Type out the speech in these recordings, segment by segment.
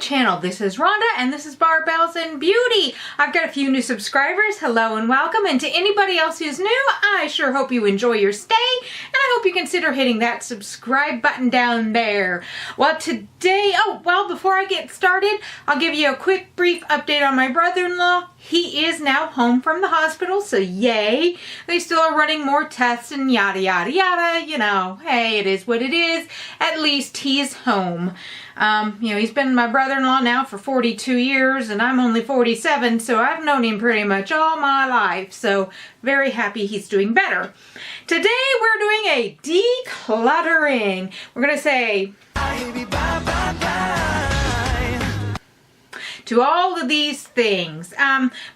channel. This is Rhonda and this is Barbells and Beauty. I've got a few new subscribers. Hello and welcome. And to anybody else who's new, I sure hope you enjoy your stay and I hope you consider hitting that subscribe button down there. Well, today, before I get started, I'll give you a quick brief update on my brother-in-law. He is now home from the hospital, so yay. They still are running more tests and yada yada yada, you know. Hey, it is what it is. At least he's home. He's been my brother-in-law now for 42 years and I'm only 47, so I've known him pretty much all my life. So very happy he's doing better. Today we're doing a decluttering. We're gonna say to all of these things.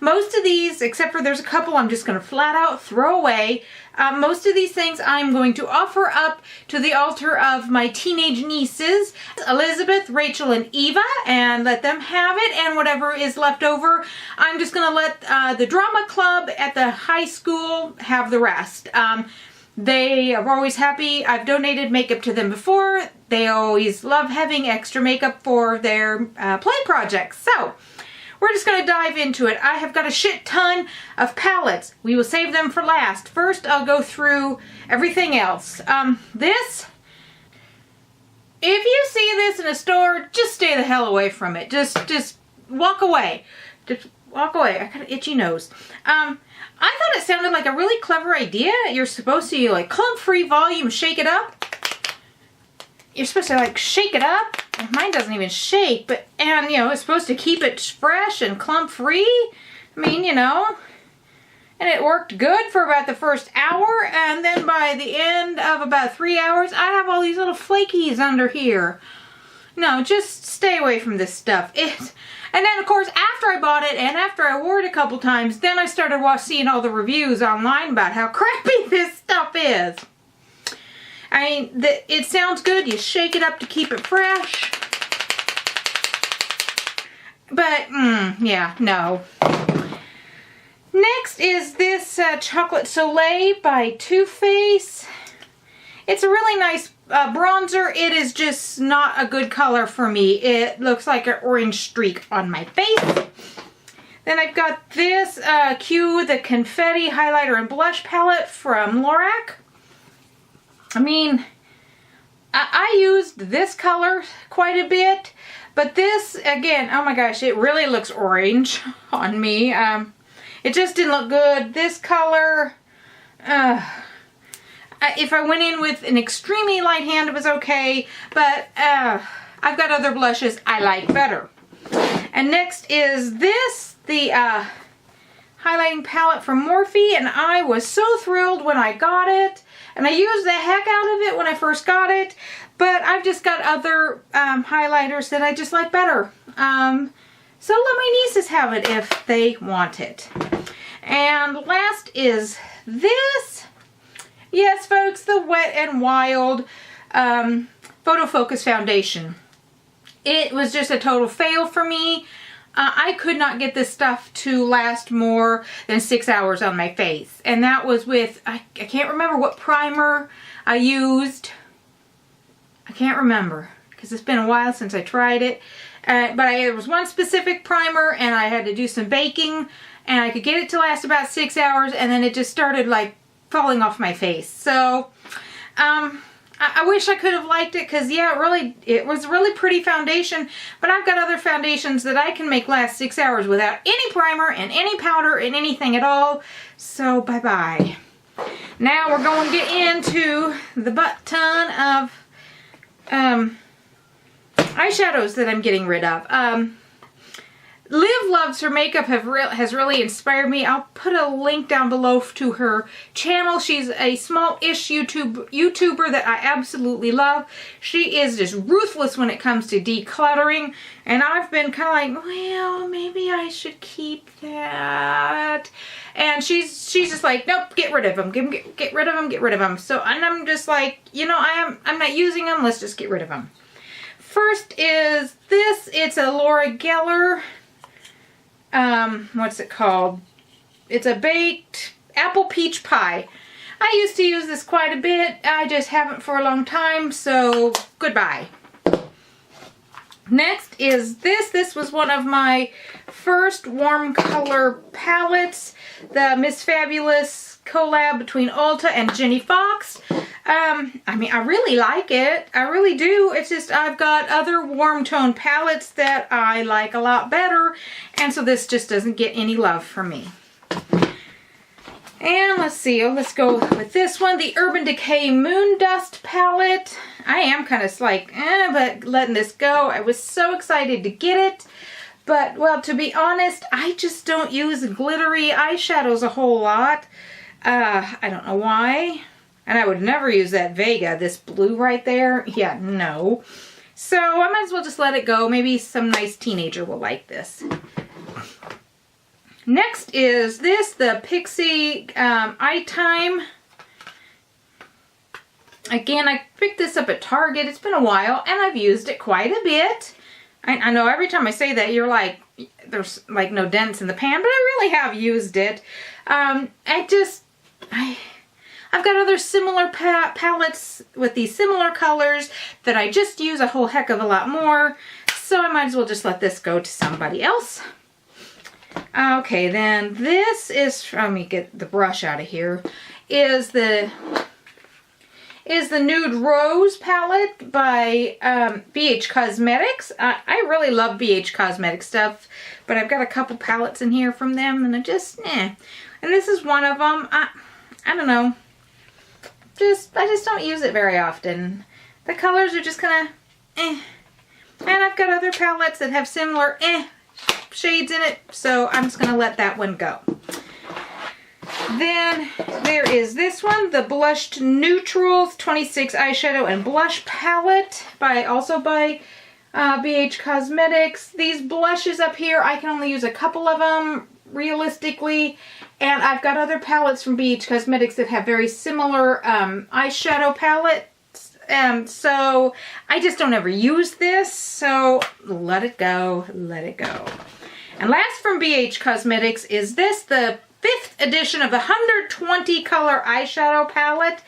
Most of these, except for there's a couple I'm just going to flat out throw away. Most of these things I'm going to offer up to the altar of my teenage nieces, Elizabeth, Rachel, and Eva, and let them have it, and whatever is left over, I'm just going to let the drama club at the high school have the rest. They are always happy. I've donated makeup to them before. They always love having extra makeup for their play projects. So, we're just going to dive into it. I have got a shit ton of palettes. We will save them for last. First, I'll go through everything else. If you see this in a store, just stay the hell away from it. Just walk away. Just walk away. I got an itchy nose. I thought it sounded like a really clever idea. You're supposed to like clump-free volume, shake it up. You're supposed to like shake it up. Mine doesn't even shake, but it's supposed to keep it fresh and clump-free. And it worked good for about the first hour, and then by the end of about 3 hours, I have all these little flakies under here. No, just stay away from this stuff. And then, of course, after I bought it and after I wore it a couple times, then I started seeing all the reviews online about how crappy this stuff is. It sounds good. You shake it up to keep it fresh. But, yeah, no. Next is this Chocolate Soleil by Too Faced. It's a really nice bronzer. It is just not a good color for me. It looks like an orange streak on my face. Then I've got this Q, the Confetti Highlighter and Blush Palette from Lorac. I used this color quite a bit, but this, again, oh my gosh, it really looks orange on me. It just didn't look good. This color, if I went in with an extremely light hand, it was okay, but I've got other blushes I like better. And next is this, the highlighting palette from Morphe, and I was so thrilled when I got it, and I used the heck out of it when I first got it, but I've just got other highlighters that I just like better. So let my nieces have it if they want it. And last is this. Yes, folks, the Wet n Wild Photo Focus Foundation. It was just a total fail for me. I could not get this stuff to last more than 6 hours on my face. And that was with, I can't remember what primer I used. I can't remember because it's been a while since I tried it. But there was one specific primer and I had to do some baking and I could get it to last about 6 hours and then it just started like falling off my face. So, I wish I could have liked it because, yeah, it was a really pretty foundation, but I've got other foundations that I can make last 6 hours without any primer and any powder and anything at all. So, bye-bye. Now we're going to get into the butt ton of eyeshadows that I'm getting rid of. Liv loves her makeup, has really inspired me. I'll put a link down below to her channel. She's a small-ish YouTuber that I absolutely love. She is just ruthless when it comes to decluttering, and I've been kind of like, well, maybe I should keep that. And she's just like, nope, get rid of them, get rid of them, get rid of them. So, and I'm just like, I'm not using them. Let's just get rid of them. First is this. It's a Laura Geller. What's it called? It's a baked apple peach pie. I used to use this quite a bit. I just haven't for a long time, so goodbye. Next is this. This was one of my first warm color palettes. The Miss Fabulous collab between Ulta and Jenny Fox. I mean, I really like it. I really do. It's just I've got other warm tone palettes that I like a lot better. And so this just doesn't get any love from me. And let's see, let's go with this one, the Urban Decay Moon Dust palette. I am kind of like, but letting this go. I was so excited to get it. But, well, to be honest, I just don't use glittery eyeshadows a whole lot. I don't know why. And I would never use that Vega, this blue right there. Yeah, no. So I might as well just let it go. Maybe some nice teenager will like this. Next is this, the Pixie Eye Time. Again, I picked this up at Target. It's been a while, and I've used it quite a bit. I know every time I say that, you're like, there's like no dents in the pan, but I really have used it. I've got other similar palettes with these similar colors that I just use a whole heck of a lot more. So I might as well just let this go to somebody else. Okay, then this is, let me get the brush out of here, is the Nude Rose palette by BH Cosmetics. I really love BH Cosmetics stuff, but I've got a couple palettes in here from them, and I just, And this is one of them. I don't know. I just don't use it very often. The colors are just kind of, And I've got other palettes that have similar, shades in it, so I'm just going to let that one go. Then there is this one, the Blushed Neutrals 26 eyeshadow and blush palette, also by BH Cosmetics. These blushes up here, I can only use a couple of them realistically, and I've got other palettes from BH Cosmetics that have very similar eyeshadow palettes. So I just don't ever use this, so let it go, let it go. And last from BH Cosmetics is this, the 5th edition of the 120 color eyeshadow palette.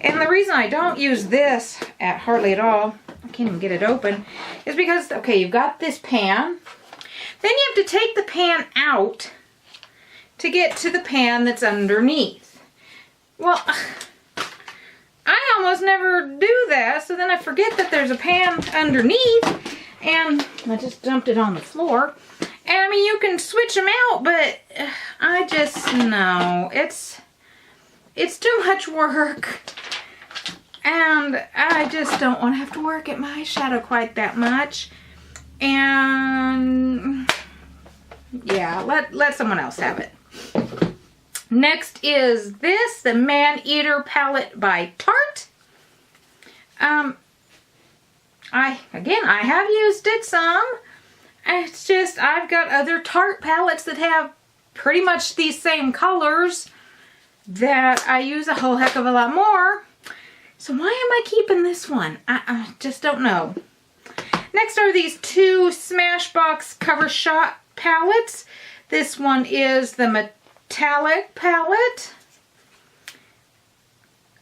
And the reason I don't use this hardly at all, I can't even get it open, is because, okay, you've got this pan. Then you have to take the pan out to get to the pan that's underneath. Well, I almost never do that, so then I forget that there's a pan underneath, and I just dumped it on the floor. And I mean, you can switch them out, but I just, no, it's too much work. And I just don't want to have to work at my eyeshadow quite that much. And yeah, let someone else have it. Next is this, the Man Eater palette by Tarte. I have used it some. It's just, I've got other Tarte palettes that have pretty much these same colors that I use a whole heck of a lot more. So why am I keeping this one? I just don't know. Next are these two Smashbox Cover Shot palettes. This one is the Metallic palette.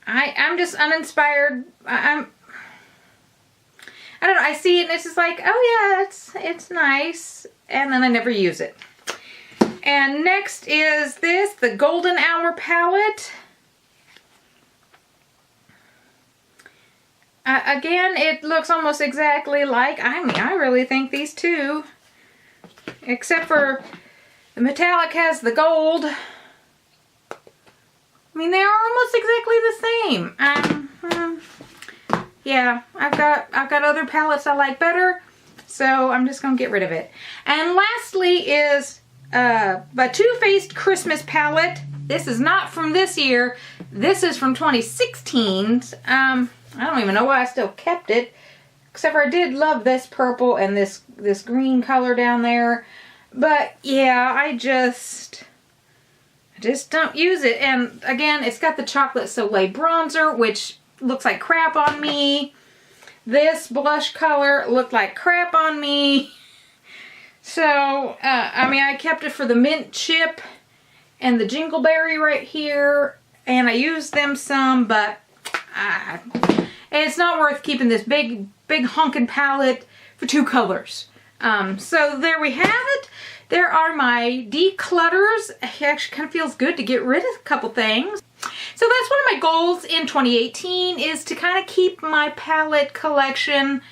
I'm just uninspired. I don't know, I see it and it's just like, oh yeah, it's nice. And then I never use it. And next is this, the Golden Hour palette. Again, it looks almost exactly like, I mean, I really think these two, except for the metallic has the gold. I mean, they are almost exactly the same. Yeah, I've got other palettes I like better, so I'm just gonna get rid of it. And lastly is a Too Faced Christmas palette. This is not from this year. This is from 2016's. I don't even know why I still kept it, except for I did love this purple and this green color down there. But yeah, I just don't use it. And again, it's got the Chocolate Soleil bronzer, which looks like crap on me. This blush color looked like crap on me. So, I mean, I kept it for the mint chip and the jingleberry right here, and I used them some, but it's not worth keeping this big honkin' palette for 2 colors. So there we have it. There are my declutters. It actually kind of feels good to get rid of a couple things. So that's one of my goals in 2018, is to kind of keep my palette collection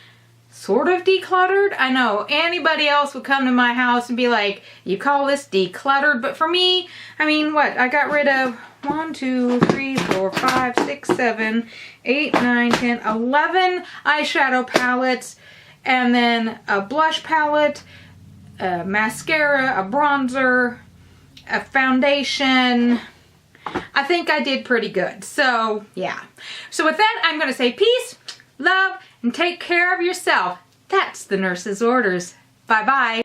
sort of decluttered. I know anybody else would come to my house and be like, you call this decluttered? But for me, I mean, what? I got rid of 1, 2, 3, 4, 5, 6, 7, 8, 9, 10, 11 eyeshadow palettes, and then a blush palette, a mascara, a bronzer, a foundation. I think I did pretty good. So yeah. So with that, I'm going to say peace, love, and take care of yourself. That's the nurse's orders. Bye-bye.